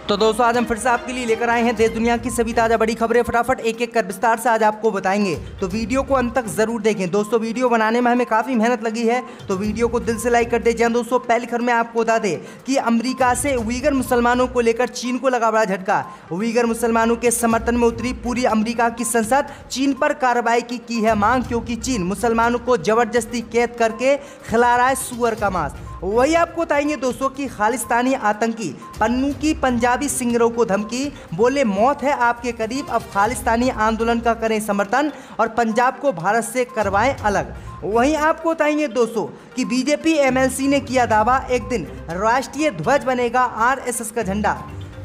तो दोस्तों आज हम फिर से आपके लिए लेकर आए हैं देश दुनिया की सभी ताजा बड़ी खबरें। फटाफट एक एक कर विस्तार से आज आपको बताएंगे, तो वीडियो को अंत तक जरूर देखें। दोस्तों वीडियो बनाने में हमें काफी मेहनत लगी है, तो वीडियो को दिल से लाइक कर दीजिए। दोस्तों पहली खबर में आपको बता दें कि अमेरिका से उइगर मुसलमानों को लेकर चीन को लगा बड़ा झटका। उइगर मुसलमानों के समर्थन में उतरी पूरी अमेरिका की संसद, चीन पर कार्रवाई की है मांग, क्योंकि चीन मुसलमानों को जबरदस्ती कैद करके खिला रहा है सुअर का मांस। वही आपको बताएंगे दोस्तों कि खालिस्तानी आतंकी पन्नू की पंजाबी सिंगरों को धमकी, बोले मौत है आपके करीब, अब खालिस्तानी आंदोलन का करें समर्थन और पंजाब को भारत से करवाएं अलग। वहीं आपको बताएंगे दोस्तों कि बीजेपी एमएलसी ने किया दावा, एक दिन राष्ट्रीय ध्वज बनेगा आरएसएस का झंडा,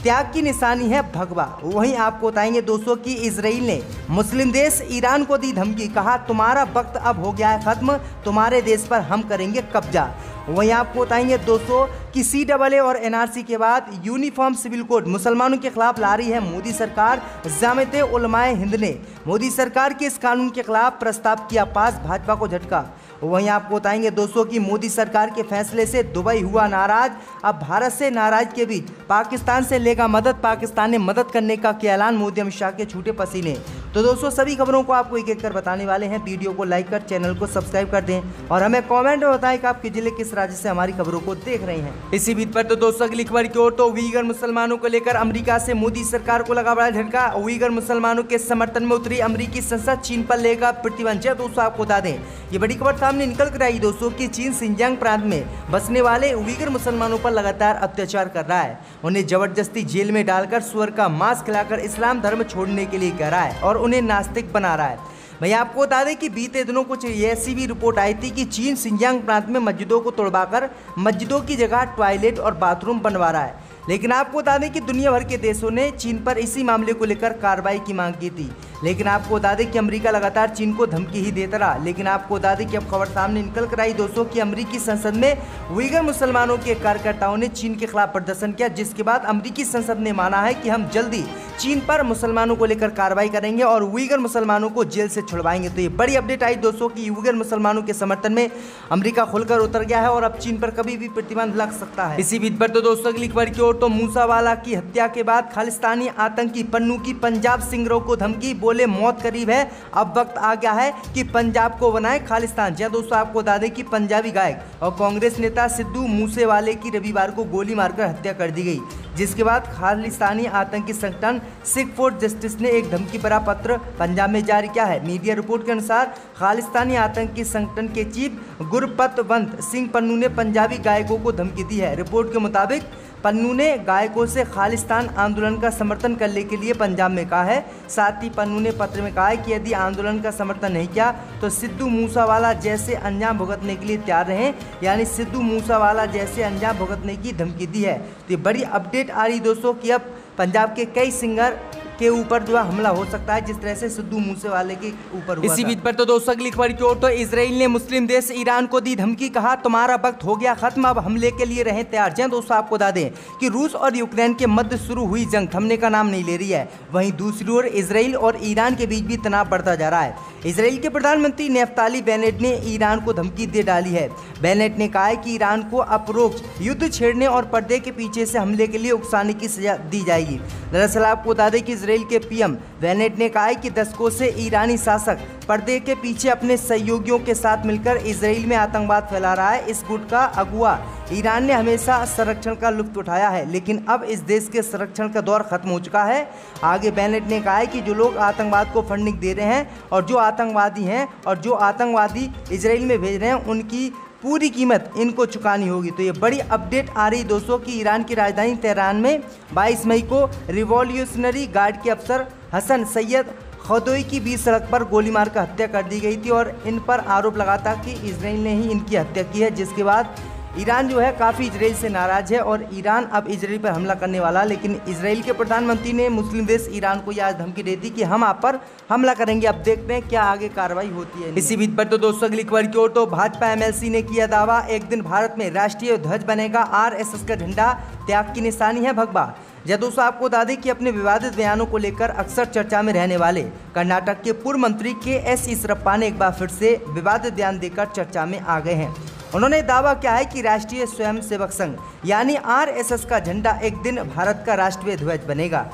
त्याग की निशानी है भगवा। वहीं आपको बताएंगे दोस्तों कि इजराइल ने मुस्लिम देश ईरान को दी धमकी, कहा तुम्हारा वक्त अब हो गया है खत्म, तुम्हारे देश पर हम करेंगे कब्जा। वहीं आपको बताएंगे दोस्तों कि CAA और NRC के बाद यूनिफॉर्म सिविल कोड मुसलमानों के खिलाफ ला रही है मोदी सरकार। जामियत उलमाए हिंद ने मोदी सरकार के इस कानून के खिलाफ प्रस्ताव किया पास, भाजपा को झटका। वहीं आपको बताएंगे दोस्तों कि मोदी सरकार के फैसले से दुबई हुआ नाराज, अब भारत से नाराज के बीच पाकिस्तान से लेगा मदद, पाकिस्तान ने मदद करने का किया ऐलान, मोदी अमित शाह के छूटे पसीने। तो दोस्तों सभी खबरों को आपको एक एक कर बताने वाले हैं, वीडियो को लाइक कर चैनल को सब्सक्राइब कर दें और हमें कमेंट में बताएं कि आप किस जिले किस राज्य से हमारी खबरों को देख रहे हैं। इसी बीच पर तो दोस्तों अगली खबर की ओर, तो उइगर मुसलमानों को लेकर अमेरिका से मोदी सरकार को लगा बड़ा झटका। उइगर मुसलमानों के समर्थन में उतरी अमेरिकी संसद, चीन पर लेगा प्रतिबंध। दोस्तों आपको बता दें ये बड़ी खबर सामने निकल कर आई दोस्तों कि चीन सिंजियांग प्रांत में बसने वाले उइगर मुसलमानों पर लगातार अत्याचार कर रहा है, उन्हें जबरदस्ती जेल में डालकर सुअर का मांस खिलाकर इस्लाम धर्म छोड़ने के लिए कह रहा है और उन्हें नास्तिक बना रहा है। भैया आपको बता दें कि बीते दिनों कुछ ऐसी भी रिपोर्ट आई थी कि चीन सिंजियांग प्रांत में मस्जिदों को तोड़वाकर मस्जिदों की जगह टॉयलेट और बाथरूम बनवा रहा है, लेकिन आपको बता दें कि दुनिया भर के देशों ने चीन पर इसी मामले को लेकर कार्रवाई की मांग की थी, लेकिन आपको बता दें कि अमेरिका लगातार चीन को धमकी ही देता रहा। लेकिन आपको बता दें कि अब खबर सामने निकल कर आई दोस्तों कि अमेरिकी संसद में उइगर मुसलमानों के कार्यकर्ताओं ने चीन के खिलाफ प्रदर्शन किया, जिसके बाद अमेरिकी संसद ने माना है कि हम जल्दी चीन पर मुसलमानों को लेकर कार्रवाई करेंगे और उइगर मुसलमानों को जेल से छुड़वाएंगे। तो ये बड़ी अपडेट आई दोस्तों कि उइगर मुसलमानों के समर्थन में अमेरिका खुलकर उतर गया है और अब चीन पर कभी भी प्रतिबंध लग सकता है। इसी बीच पर तो दोस्तों अगली खबर की ओर, तो मूसावाला की हत्या के बाद खालिस्तानी आतंकी पन्नू की पंजाब सिंगरों को धमकी, बोले मौत करीब है, अब वक्त आ गया है कि पंजाब को बनाए खालिस्तान। जी दोस्तों आपको बता दें कि पंजाबी गायक और कांग्रेस नेता सिद्धू मूसेवाले की रविवार को गोली मारकर हत्या कर दी गई, जिसके बाद खालिस्तानी आतंकी संगठन सिख फॉर जस्टिस ने एक धमकी भरा पत्र पंजाब में जारी किया है। मीडिया रिपोर्ट के अनुसार खालिस्तानी आतंकी संगठन के चीफ गुरपतवंत सिंह पन्नू ने पंजाबी गायकों को धमकी दी है। रिपोर्ट के मुताबिक पन्नू ने गायकों से खालिस्तान आंदोलन का समर्थन करने के लिए पंजाब में कहा है। साथ ही पन्नू ने पत्र में कहा है कि यदि आंदोलन का समर्थन नहीं किया तो सिद्धू मूसावाला जैसे अंजाम भुगतने के लिए तैयार रहें, यानी सिद्धू मूसावाला जैसे अंजाम भुगतने की धमकी दी है। तो ये बड़ी अपडेट आ रही दोस्तों कि अब पंजाब के कई सिंगर के ऊपर जो हमला हो सकता है, जिस तरह से सिद्धू मूसेवाले के ऊपर हुआ। इसी बीच पर तो दोस्तों अगली खबर की ओर, तो इजराइल ने मुस्लिम देश ईरान को दी धमकी, कहा तुम्हारा वक्त हो गया खत्म, अब हमले के लिए रहें तैयार। जी दोस्तों आपको बता दें कि रूस और यूक्रेन के मध्य शुरू हुई जंग थमने का नाम नहीं ले रही है। वहीं दूसरी ओर इजराइल और ईरान के बीच भी तनाव बढ़ता जा रहा है। इजराइल के प्रधानमंत्री नेफ्ताली बेनेट ने ईरान को धमकी दे डाली है। बेनेट ने कहा है कि ईरान को अपरोक्ष युद्ध छेड़ने और पर्दे के पीछे से हमले के लिए उकसाने की सजा दी जाएगी। दरअसल आपको बता दें कि इजराइल के पीएम बेनेट ने कहा है कि दशकों से ईरानी शासक पर्दे के पीछे अपने सहयोगियों के साथ मिलकर इजराइल में आतंकवाद फैला रहा है। इस गुट का अगुआ ईरान ने हमेशा संरक्षण का लुत्फ उठाया है, लेकिन अब इस देश के संरक्षण का दौर खत्म हो चुका है। आगे बेनेट ने कहा है कि जो लोग आतंकवाद को फंडिंग दे रहे हैं और जो आतंकवादी हैं और जो आतंकवादी इजराइल में भेज रहे हैं, उनकी पूरी कीमत इनको चुकानी होगी। तो ये बड़ी अपडेट आ रही दोस्तों कि ईरान की राजधानी तेहरान में 22 मई को रिवॉल्यूशनरी गार्ड के अफसर हसन सैयद खदोई की बीच सड़क पर गोली मारकर हत्या कर दी गई थी और इन पर आरोप लगा था कि इजराइल ने ही इनकी हत्या की है, जिसके बाद ईरान जो है काफ़ी इजराइल से नाराज है और ईरान अब इजराइल पर हमला करने वाला। लेकिन इजराइल के प्रधानमंत्री ने मुस्लिम देश ईरान को यह धमकी दे दी कि हम आप पर हमला करेंगे। अब देखते हैं क्या आगे कार्रवाई होती है। इसी बीच पर तो दोस्तों अगली खबर की ओर, तो भाजपा एमएलसी ने किया दावा, एक दिन भारत में राष्ट्रीय ध्वज बनेगा आरएसएस का झंडा, त्याग की निशानी है भगवा। दोस्तों आपको बता दें कि अपने विवादित बयानों को लेकर अक्सर चर्चा में रहने वाले कर्नाटक के पूर्व मंत्री के एस ईश्वरप्पा ने एक बार फिर से विवादित बयान देकर चर्चा में आ गए हैं। उन्होंने दावा किया है कि राष्ट्रीय स्वयंसेवक संघ यानी आरएसएस का झंडा एक दिन भारत का राष्ट्रीय ध्वज बनेगा।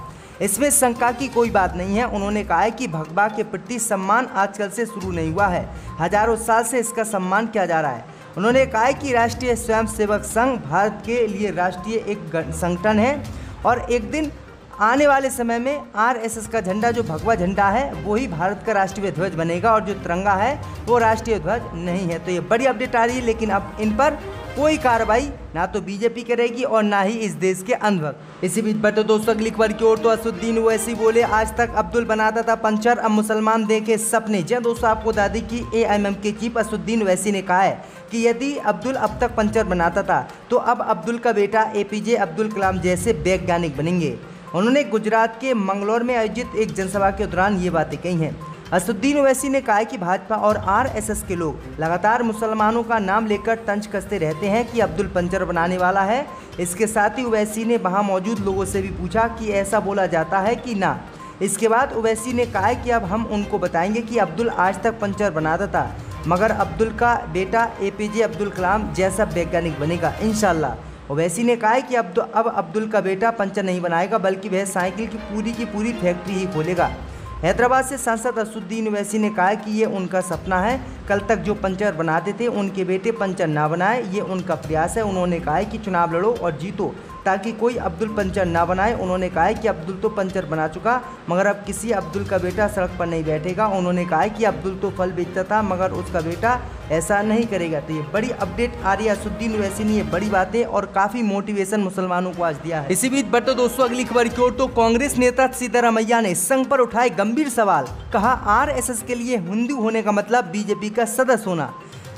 इसमें शंका की कोई बात नहीं है। उन्होंने कहा है कि भगवा के प्रति सम्मान आजकल से शुरू नहीं हुआ है, हजारों साल से इसका सम्मान किया जा रहा है। उन्होंने कहा है कि राष्ट्रीय स्वयंसेवक संघ भारत के लिए राष्ट्रीय एक संगठन है और एक दिन आने वाले समय में आरएसएस का झंडा जो भगवा झंडा है वही भारत का राष्ट्रीय ध्वज बनेगा और जो तिरंगा है वो राष्ट्रीय ध्वज नहीं है। तो ये बड़ी अपडेट आ रही है, लेकिन अब इन पर कोई कार्रवाई ना तो बीजेपी करेगी और ना ही इस देश के अंधभक्त। इसी बीच बढ़ते दोस्तों अगली खबर की ओर तो असदुद्दीन ओवैसी बोले, आज तक अब्दुल बनाता था पंचर, अब मुसलमान देखे सपने। जी दोस्तों, आपको बता दें कि एआईएमएम के चीफ असदुद्दीन ओवैसी ने कहा है कि यदि अब्दुल अब तक पंचर बनाता था तो अब अब्दुल का बेटा एपीजे अब्दुल कलाम जैसे वैज्ञानिक बनेंगे। उन्होंने गुजरात के मंगलौर में आयोजित एक जनसभा के दौरान ये बातें कही हैं। असदुद्दीन ओवैसी ने कहा कि भाजपा और आरएसएस के लोग लगातार मुसलमानों का नाम लेकर तंज कसते रहते हैं कि अब्दुल पंचर बनाने वाला है। इसके साथ ही ओवैसी ने वहां मौजूद लोगों से भी पूछा कि ऐसा बोला जाता है कि ना। इसके बाद ओवैसी ने कहा कि अब हम उनको बताएंगे कि अब्दुल आज तक पंचर बनाता था, मगर अब्दुल का बेटा एपीजे अब्दुल कलाम जैसा वैज्ञानिक बनेगा इंशाल्लाह। ओवैसी ने कहा कि अब अब्दुल का बेटा पंचर नहीं बनाएगा, बल्कि वह साइकिल की पूरी फैक्ट्री ही खोलेगा। हैदराबाद से सांसद असदुद्दीन ओवैसी ने कहा कि ये उनका सपना है, कल तक जो पंचर बनाते थे उनके बेटे पंचर ना बनाए, ये उनका प्रयास है। उन्होंने कहा कि चुनाव लड़ो और जीतो ताकि कोई अब्दुल पंचर ना बनाए। उन्होंने कहा कि अब्दुल तो पंचर बना चुका, मगर अब किसी अब्दुल का बेटा सड़क पर नहीं बैठेगा। उन्होंने कहा कि अब्दुल तो फल बेचता था, मगर उसका बेटा ऐसा नहीं करेगा। तो ये बड़ी अपडेट आ रही है। असदुद्दीन ओवैसी ने ये बड़ी बातें और काफ़ी मोटिवेशन मुसलमानों को आज दिया है। इसी बीच बढ़ते दोस्तों अगली खबर की ओर तो कांग्रेस नेता सिद्धरामैया ने संघ पर उठाए गंभीर सवाल, कहा आरएसएस के लिए हिंदू होने का मतलब बीजेपी का सदस्य होना।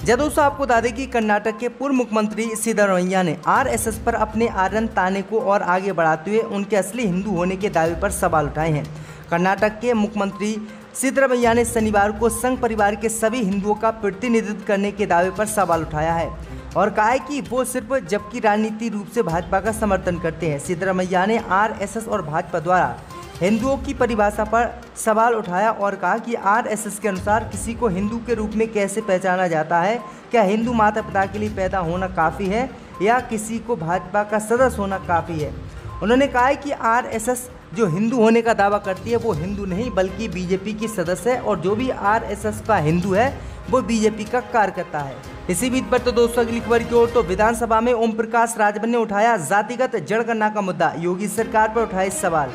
दोस्तों आपको बता दें कि कर्नाटक के पूर्व मुख्यमंत्री सिद्धरामैया ने आरएसएस पर अपने आरन ताने को और आगे बढ़ाते हुए उनके असली हिंदू होने के दावे पर सवाल उठाए हैं। कर्नाटक के मुख्यमंत्री सिद्धरामैया ने शनिवार को संघ परिवार के सभी हिंदुओं का प्रतिनिधित्व करने के दावे पर सवाल उठाया है और कहा है कि वो सिर्फ जबकि राजनीतिक रूप से भाजपा का समर्थन करते हैं। सिद्धरामैया ने आरएसएस और भाजपा द्वारा हिंदुओं की परिभाषा पर सवाल उठाया और कहा कि आरएसएस के अनुसार किसी को हिंदू के रूप में कैसे पहचाना जाता है? क्या हिंदू माता पिता के लिए पैदा होना काफ़ी है या किसी को भाजपा का सदस्य होना काफ़ी है? उन्होंने कहा है कि आरएसएस जो हिंदू होने का दावा करती है वो हिंदू नहीं बल्कि बीजेपी की सदस्य है और जो भी आरएसएस का हिंदू है वो बीजेपी का कार्यकर्ता है। इसी बीच पर तो दोस्तों अगली खबर की ओर तो विधानसभा में ओम प्रकाश राजभर ने उठाया जातिगत जनगणना का मुद्दा, योगी सरकार पर उठाए सवाल।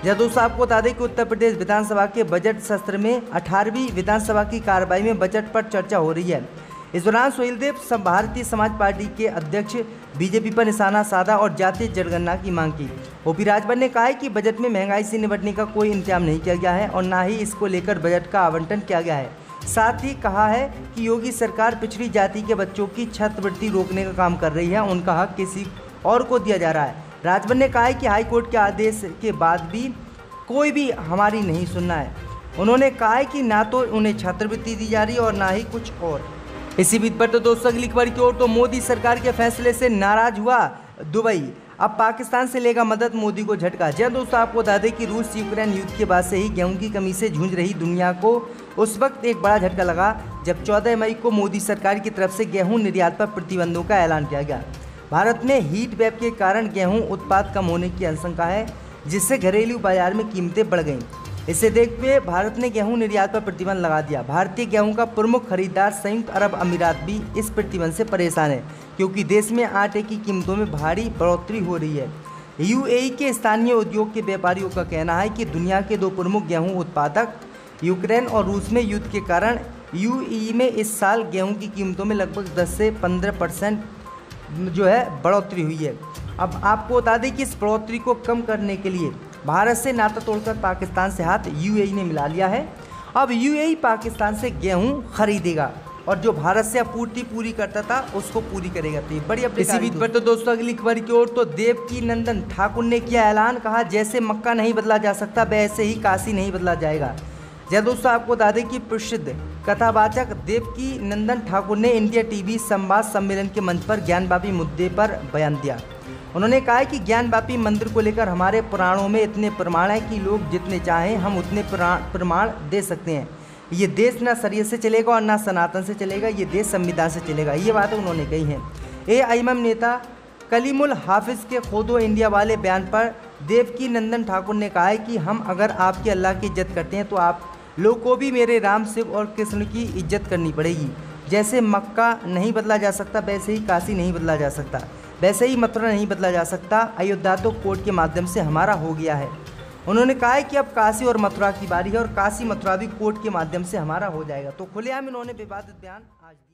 दोस्तों आपको बता दें कि उत्तर प्रदेश विधानसभा के बजट सत्र में 18वीं विधानसभा की कार्रवाई में बजट पर चर्चा हो रही है। इस दौरान सोहेलदेव भारतीय समाज पार्टी के अध्यक्ष बीजेपी पर निशाना साधा और जातीय जनगणना की मांग की। ओपी राजभर ने कहा है कि बजट में महंगाई से निपटने का कोई इंतजाम नहीं किया गया है और न ही इसको लेकर बजट का आवंटन किया गया है। साथ ही कहा है कि योगी सरकार पिछड़ी जाति के बच्चों की छात्रवृत्ति रोकने का काम कर रही है, उनका हक किसी और को दिया जा रहा है। राजभर ने कहा है कि हाईकोर्ट के आदेश के बाद भी कोई भी हमारी नहीं सुनना है। उन्होंने कहा है कि ना तो उन्हें छात्रवृत्ति दी जा रही है और ना ही कुछ और। इसी बीच पर तो दोस्तों अगली खबर की ओर तो मोदी सरकार के फैसले से नाराज हुआ दुबई, अब पाकिस्तान से लेगा मदद, मोदी को झटका। दोस्तों आपको बता दें कि रूस यूक्रेन युद्ध के बाद से ही गेहूं की कमी से जूझ रही दुनिया को उस वक्त एक बड़ा झटका लगा जब 14 मई को मोदी सरकार की तरफ से गेहूं निर्यात पर प्रतिबंधों का ऐलान किया गया। भारत में हीट वेव के कारण गेहूं उत्पाद कम होने की आशंका है, जिससे घरेलू बाजार में कीमतें बढ़ गईं। इसे देखते हुए भारत ने गेहूं निर्यात पर प्रतिबंध लगा दिया। भारतीय गेहूं का प्रमुख खरीदार संयुक्त अरब अमीरात भी इस प्रतिबंध से परेशान है, क्योंकि देश में आटे की कीमतों में भारी बढ़ोतरी हो रही है। यूएई के स्थानीय उद्योग के व्यापारियों का कहना है कि दुनिया के दो प्रमुख गेहूं उत्पादक यूक्रेन और रूस में युद्ध के कारण यूएई में इस साल गेहूं की कीमतों में लगभग 10 से 15% जो है बढ़ोतरी हुई है। अब आपको बता दें कि इस बढ़ोतरी को कम करने के लिए भारत से नाता तोड़कर पाकिस्तान से हाथ यूएई ने मिला लिया है। अब यूएई पाकिस्तान से गेहूं खरीदेगा और जो भारत से आपूर्ति पूरी करता था उसको पूरी करेगा। तो ये बड़ी अपडेट। इसी बीच पर तो दोस्तों अगली खबर की ओर तो देवकीनंदन ठाकुर ने किया ऐलान, कहा जैसे मक्का नहीं बदला जा सकता वैसे ही काशी नहीं बदला जाएगा। दोस्तों आपको बता दें कि प्रसिद्ध कथावाचक देवकीनंदन ठाकुर ने इंडिया टीवी संवाद सम्मेलन के मंच पर ज्ञानवापी मुद्दे पर बयान दिया। उन्होंने कहा कि ज्ञानवापी मंदिर को लेकर हमारे पुराणों में इतने प्रमाण हैं कि लोग जितने चाहें हम उतने प्रमाण दे सकते हैं। ये देश ना शरीयत से चलेगा और ना सनातन से चलेगा, ये देश संविधान से चलेगा। ये बातें उन्होंने कही हैं। AIMM नेता कलीमुल हाफिज़ के खोदो इंडिया वाले बयान पर देवकी नंदन ठाकुर ने कहा है कि हम अगर आपके अल्लाह की इज्जत करते हैं तो आप लोग को भी मेरे राम, शिव और कृष्ण की इज्जत करनी पड़ेगी। जैसे मक्का नहीं बदला जा सकता वैसे ही काशी नहीं बदला जा सकता, वैसे ही मथुरा नहीं बदला जा सकता। अयोध्या तो कोर्ट के माध्यम से हमारा हो गया है। उन्होंने कहा है कि अब काशी और मथुरा की बारी है और काशी मथुरा भी कोर्ट के माध्यम से हमारा हो जाएगा। तो खुलेआम इन्होंने विवादित बयान आज दिया।